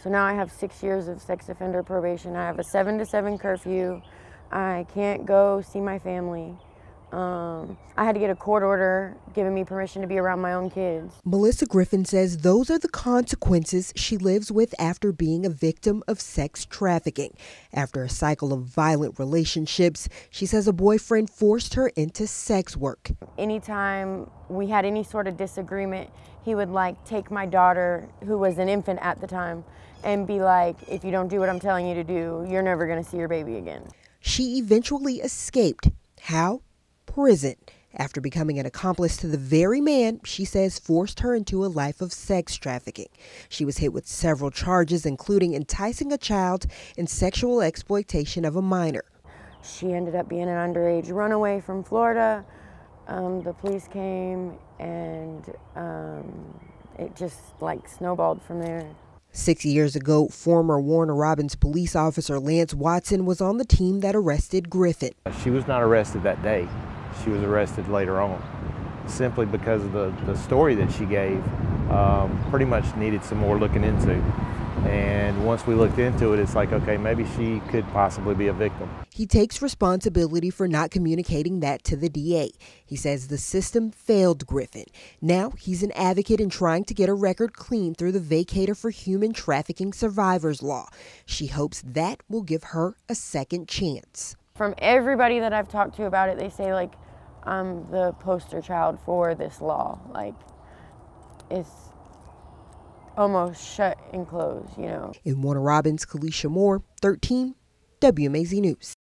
So now I have 6 years of sex offender probation. I have a 7 to 7 curfew. I can't go see my family. I had to get a court order giving me permission to be around my own kids. Melissa Griffin says those are the consequences she lives with after being a victim of sex trafficking. After a cycle of violent relationships, she says a boyfriend forced her into sex work. Anytime we had any sort of disagreement, he would take my daughter, who was an infant at the time, and be like, if you don't do what I'm telling you to do, you're never going to see your baby again. She eventually escaped. How? Prison. After becoming an accomplice to the very man she says forced her into a life of sex trafficking. She was hit with several charges, including enticing a child and sexual exploitation of a minor. She ended up being an underage runaway from Florida. The police came, and it just snowballed from there. 6 years ago, former Warner Robins police officer Lance Watson was on the team that arrested Griffin. She was not arrested that day. She was arrested later on, simply because of the story that she gave pretty much needed some more looking into. And once we looked into it, it's like, okay, maybe she could possibly be a victim. He takes responsibility for not communicating that to the DA. He says the system failed Griffin. Now he's an advocate in trying to get a record clean through the Vacator for Human Trafficking Survivors Law. She hopes that will give her a second chance. From everybody that I've talked to about it, they say I'm the poster child for this law. It's almost shut and closed, In Warner Robins, Caleesha Moore, 13 WMAZ News.